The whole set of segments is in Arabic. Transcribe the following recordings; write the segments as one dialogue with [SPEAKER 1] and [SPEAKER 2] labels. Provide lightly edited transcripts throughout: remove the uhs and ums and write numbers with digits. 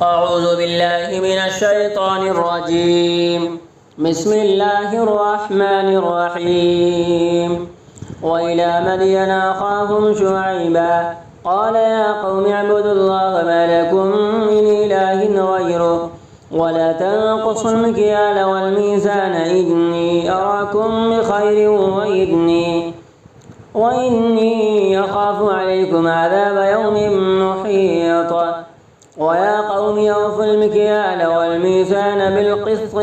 [SPEAKER 1] أعوذ بالله من الشيطان الرجيم. بسم الله الرحمن الرحيم. وإلى مدين أخاهم شعيبا قال يا قوم اعبدوا الله ما لكم من إله غيره ولا تنقصوا المكيال والميزان إني أراكم بخير وإني أخاف عليكم عذاب يوم محيط. ويا قوم أوفوا المكيال والميزان بالقسط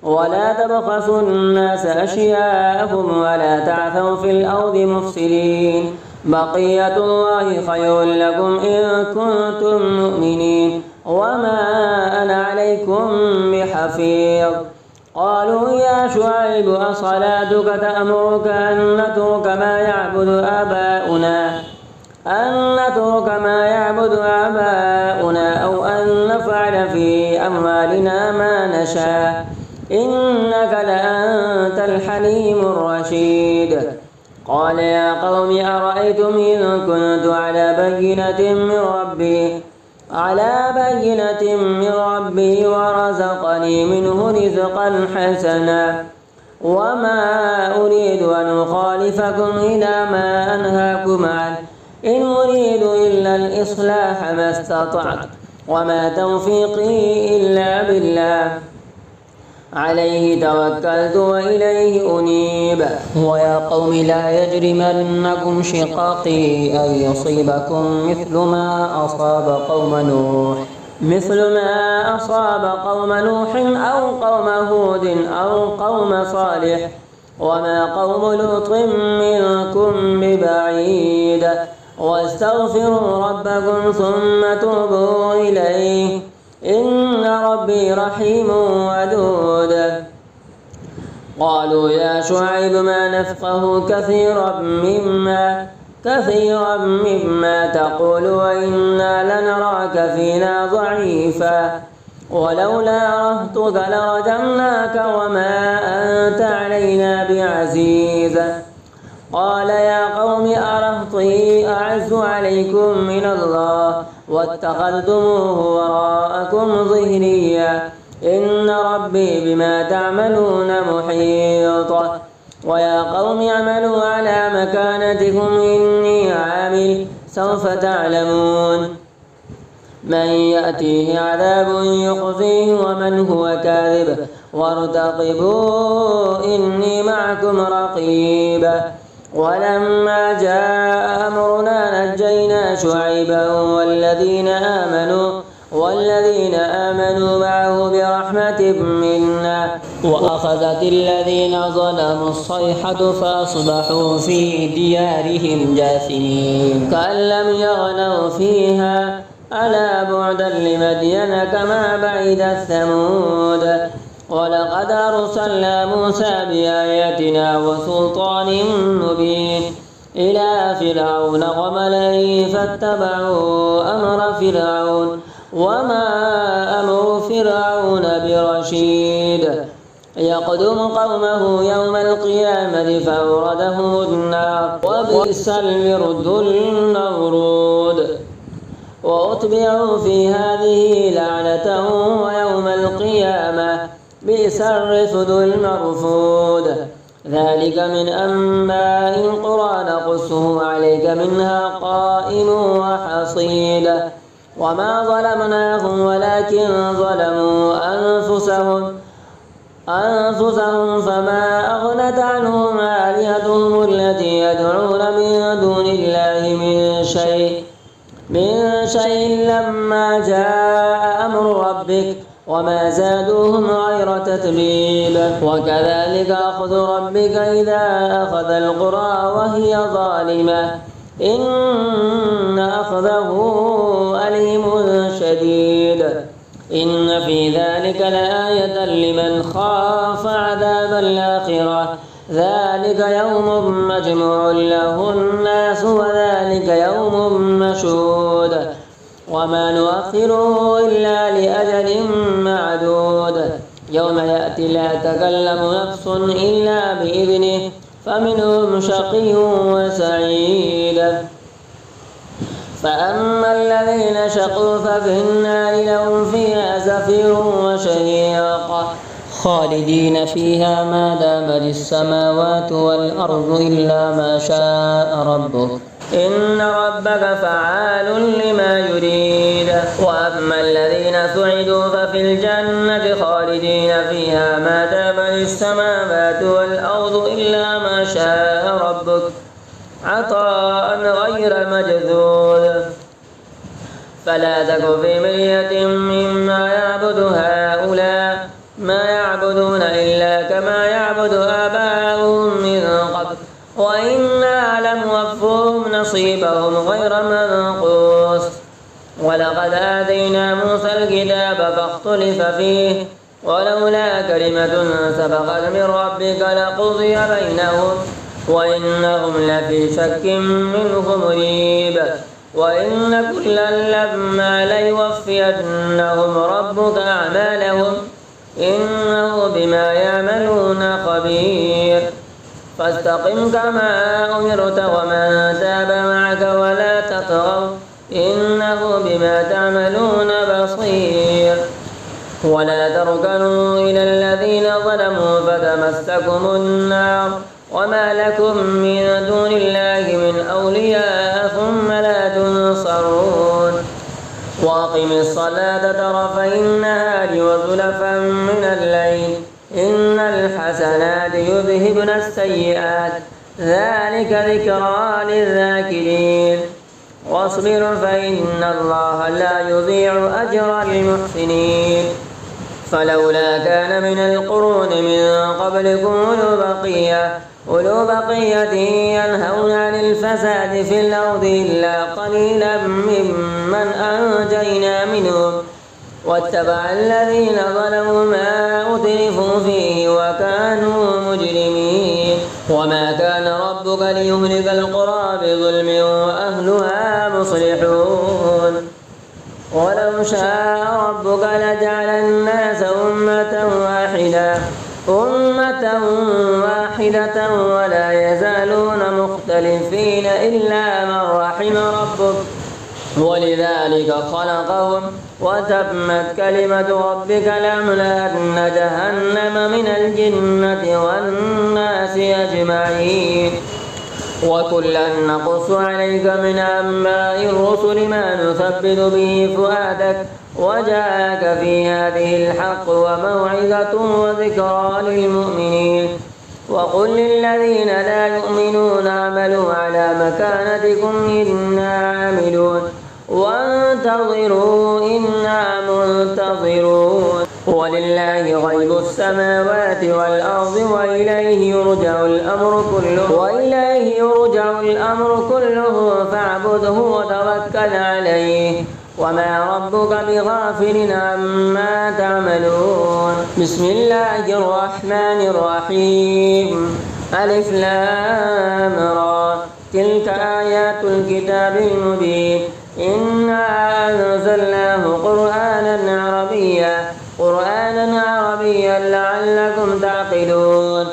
[SPEAKER 1] ولا تبخسوا الناس أشياءهم ولا تعثوا في الأرض مفسدين. بقية الله خير لكم إن كنتم مؤمنين وما أنا عليكم بحفيظ. قالوا يا شعيب أصلاتك تأمرك أن نترك ما يعبد آباؤنا أو أن نفعل في أموالنا ما نشاء إنك لأنت الحليم الرشيد. قال يا قوم أرأيتم إن كنت على بينة من ربي ورزقني منه رزقا حسنا وما أريد أن أخالفكم إلى ما أنهاكم عنه إن أريد إلا الإصلاح ما استطعت وما توفيقي إلا بالله عليه توكلت وإليه أنيب. ويا قوم لا يجرمنكم شقاقي أن يصيبكم مثل ما أصاب قوم نوح أو قوم هود أو قوم صالح وما قوم لوط منكم ببعيد. واستغفروا ربكم ثم توبوا إليه إن ربي رحيم ودود. قالوا يا شعيب ما نفقه كثيرا مما تقول وإنا لنراك فينا ضعيفا ولولا رهطك لرجمناك وما أنت علينا بعزيز. قال يا قوم أرهطي أعز عليكم من الله واتخذتموه وراءكم ظهريا إن ربي بما تعملون محيط. ويا قوم اعملوا على مكانتكم إني عامل سوف تعلمون من يأتيه عذاب يخزيه ومن هو كاذب وارتقبوا إني معكم رقيب. ولما جاء أمرنا نجينا شعيبا والذين آمنوا معه برحمة منا وأخذت الذين ظلموا الصيحة فأصبحوا في ديارهم جاثمين كأن لم يغنوا فيها ألا بعدا لمدين كما بعد ثمود. ولقد أرسلنا موسى بآياتنا وسلطان مبين إلى فرعون وملئه فاتبعوا أمر فرعون وما أمر فرعون برشيد. يقدم قومه يوم القيامة فأوردهم النار وبئس الورد المورود. وأتبعوا في هذه لعنة ويوم القيامة بئس الرفد المرفود. ذلك من أنباء القرى نقصه عليك منها قائم وحصيد. وما ظلمناهم ولكن ظلموا أنفسهم فما أغنت عنهم آلهتهم التي يدعون من دون الله من شيء لما جاء أمر ربك وما زادوهم غير تتبيب. وكذلك أخذ ربك إذا أخذ القرى وهي ظالمة إن أخذه أليم شديد. إن في ذلك لآية لمن خاف عذاب الآخرة ذلك يوم مجموع له الناس وذلك يوم مشهود وما نؤخره إلا لأجل معدود. يوم يأتي لا تكلم نفس إلا بإذنه فمنهم شقي وسعيد. فأما الذين شقوا ففي النار لهم فيها زفير وشهيق خالدين فيها ما دامت السماوات والأرض إلا ما شاء ربك إن ربك فعال لما يريد. وأما الذين سعدوا ففي الجنة خالدين فيها ما دامت السماوات والأرض إلا ما شاء ربك عطاء غير مجذوذ. فلا تك في مرية مما يعبد هؤلاء ما يعبدون إلا كما يعبد آباؤهم من قبل وإنا لموفوهم نصيبهم غير منقوص. ولقد آتينا موسى الكتاب فاختلف فيه ولولا كلمة سبقت من ربك لقضي بينهم وإنهم لفي شك منه مريب. وإن كلا لما ليوفينهم ربك أعمالهم إنه بما يعملون خبير. فاستقم كما أمرت ومن تاب معك ولا تطغوا إنه بما تعملون بصير. ولا تركنوا إلى الذين ظلموا فتمسكم النار وما لكم من دون الله من أولياء ثم لا تنصرون. وأقم الصلاة طرفي النهار وزلفا من الليل إن الحسنات يذهبن السيئات ذلك ذكرى للذاكرين. واصبر فإن الله لا يضيع أجر المحسنين. فلولا كان من القرون من قبلكم أولو بقية ينهون عن الفساد في الأرض إلا قليلا ممن أنجينا منهم واتبع الذين ظلموا ما أترفوا فيه وكانوا مجرمين. وما كان ربك ليهلك القرى بظلم وأهلها مصلحون. ولو شاء ربك لجعل الناس أمة واحدة ولا يزالون مختلفين إلا من رحم ربك ولذلك خلقهم وتمت كلمة ربك لأملأن جهنم من الجنة والناس أجمعين. وكلا نقص عليك من أنباء الرسل ما نثبت به فؤادك وجاءك في هذه الحق وموعظة وذكرى للمؤمنين. وقل للذين لا يؤمنون اعملوا على مكانتكم إنا عاملون وانتظروا إنا منتظرون. ولله غيب السماوات والأرض وإليه يرجع الأمر كله فاعبده وتوكل عليه وما ربك بغافل عما تعملون. بسم الله الرحمن الرحيم. ألف لام را تلك آيات الكتاب المبين إنا أنزلناه قرآنا عربيا لعلكم تعقلون.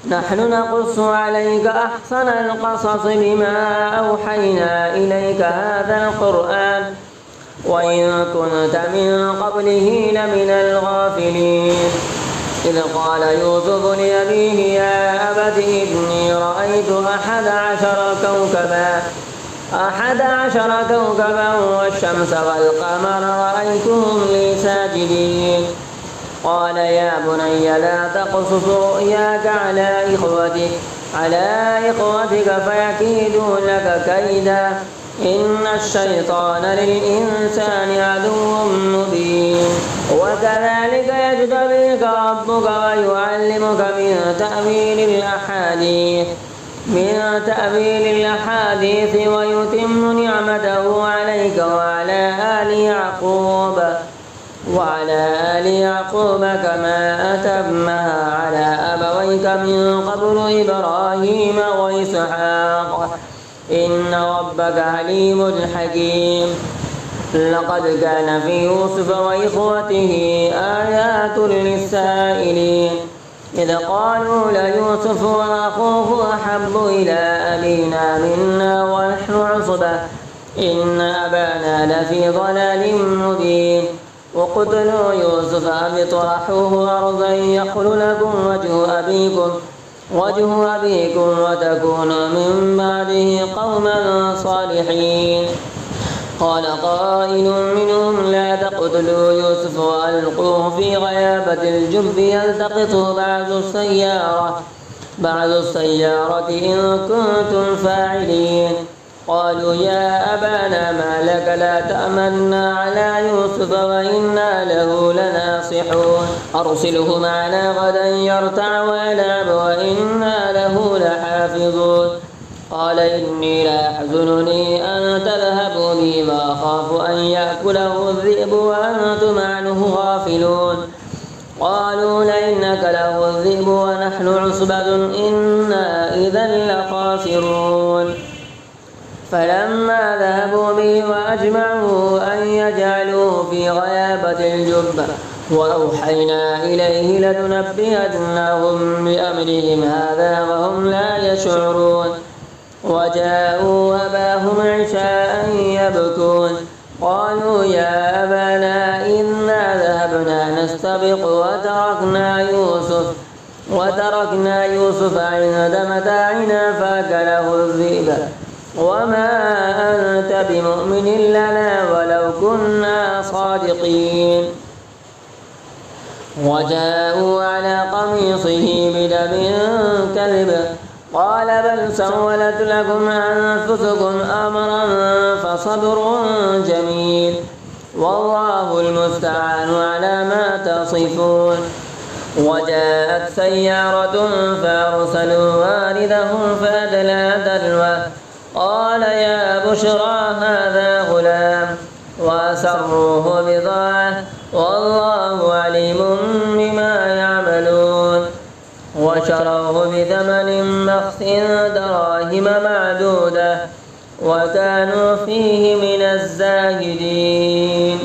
[SPEAKER 1] نحن نقص عليك أحسن القصص بما أوحينا إليك هذا القرآن وإن كنت من قبله لمن الغافلين. إذ قال يوسف لأبيه يا أبت إني رأيت 11 كوكبا والشمس والقمر رأيتهم لي ساجدين. قال يا بني لا تقصص رؤياك على إخوتك فيكيدوا لك كيدا إن الشيطان للإنسان عدو مبين. وكذلك يجتبيك ربك ويعلمك من تأويل الأحاديث ويتم نعمته عليك وعلى آل يعقوب كما أتمها على أبويك من قبل إبراهيم وإسحاق إن ربك عليم حكيم. لقد كان في يوسف وإخوته آيات للسائلين إذ قالوا ليوسف وأخوه أحب إلى أبينا منا ونحن عصبة إن أبانا لفي ضلال مبين اقتلوا يوسف أو اطرحوه أرضا يخل لكم وجه أبيكم وتكونوا من بعده قوما صالحين. قال قائل منهم لا تقتلوا يوسف وألقوه في غيابة الجب يلتقطه بعض السيارة إن كنتم فاعلين. قالوا يا أبانا ما لك لا تأمنا على يوسف وإنا له لناصحون أرسله معنا غدا يرتع ويلعب وإنا له لحافظون. قال إني لا يحزنني أن تذهبوا بي وأخاف أن يأكله الذئب وأنتم عنه غافلون. قالوا لئن أكله الذئب ونحن عصبة إنا إذا لخاسرون. فلما ذهبوا به وأجمعوا أن يجعلوه في غيابة الجب وأوحينا إليه لتنبئنهم بأمرهم هذا وهم لا يشعرون. وجاءوا أباهم عشاء يبكون. قالوا يا أبانا إنا ذهبنا نستبق وتركنا يوسف عند متاعنا فأكله الذئب وما أنت بمؤمن لنا ولو كنا صادقين. وجاءوا على قميصه بدم كذب قال بل سولت لكم أنفسكم أمرا فصبر جميل والله المستعان على ما تصفون. وجاءت سيارة فأرسلوا واردهم فأدلى دلوه قال يا بشرى هذا غلام وأسروه بضاعة والله عليم بما يعملون. وشروه بثمن بخس دراهم معدودة وكانوا فيه من الزاهدين.